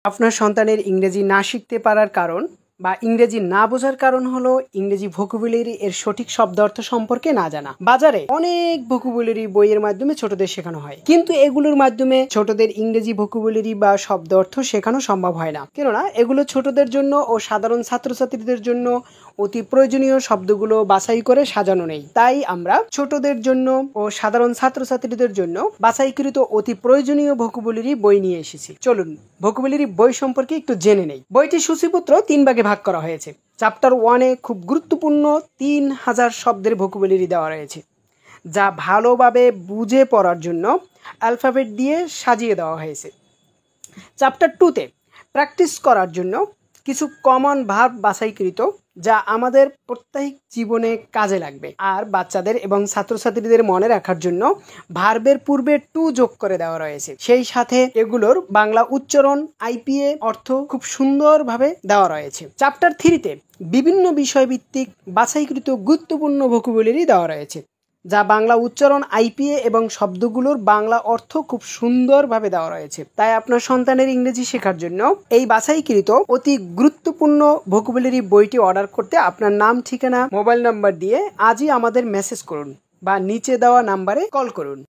আপনার সন্তানের ইংরেজি না শিখতে পারার কারণ বা ইংরেজি না বোঝার কারণ হলো ইংরেজি ভোকাবুলারি এর সঠিক শব্দ অর্থ সম্পর্কে না জানা। বাজারে অনেক ভোকাবুলারি বইয়ের মাধ্যমে ছোটদের শেখানো হয়, কিন্তু এগুলোর মাধ্যমে ছোটদের ইংরেজি ভোকাবুলারি বা শব্দ অর্থ শেখানো সম্ভব হয় না, কেননা এগুলো ছোটদের জন্য ও সাধারণ ছাত্রছাত্রীদের জন্য অতি প্রয়োজনীয় শব্দগুলো বাছাই করে সাজানো নেই। তাই আমরা ছোটদের জন্য ও সাধারণ ছাত্রছাত্রীদের জন্য বাছাইকৃত অতি প্রয়োজনীয় ভোকাবুলারি বই নিয়ে এসেছি। চলুন ভোকাবুলারি বই সম্পর্কে একটু জেনে নেই। বইটির সূচিপত্র 3 ভাগে ভাগ করা হয়েছে। চ্যাপ্টার 1-এ খুব গুরুত্বপূর্ণ 3000 শব্দের ভোকাবুলারি দেওয়া রয়েছে, যা ভালোভাবে বুঝে পড়ার জন্য অ্যালফাবেট দিয়ে সাজিয়ে দেওয়া হয়েছে। চ্যাপ্টার 2-তে প্র্যাকটিস করার জন্য কিছু কমন ভার্ব বাছাইকৃত, যা আমাদের প্রত্যেক জীবনে কাজে লাগবে। আর বাচ্চাদের এবং ছাত্রছাত্রীদের মনে রাখার জন্য ভার্বের পূর্বে টু যোগ করে দেওয়া রয়েছে। সেই সাথে এগুলোর বাংলা উচ্চারণ, আইপিএ অর্থ খুব সুন্দরভাবে দেওয়া রয়েছে। চ্যাপ্টার 3-তে বিভিন্ন বিষয়ভিত্তিক বাছাইকৃত গুরুত্বপূর্ণ ভোকাবুলারি দেওয়া রয়েছে, যা বাংলা উচ্চারণ, আইপিএ এবং শব্দগুলোর বাংলা অর্থ খুব সুন্দরভাবে দেওয়া রয়েছে। তাই আপনার সন্তানের ইংরেজি শেখার জন্য এই বাছাইকৃত অতি গুরুত্বপূর্ণ ভোকাবুলারি বইটি অর্ডার করতে আপনার নাম, ঠিকানা, মোবাইল নাম্বার দিয়ে আজই আমাদের মেসেজ করুন বা নিচে দেওয়া নাম্বারে কল করুন।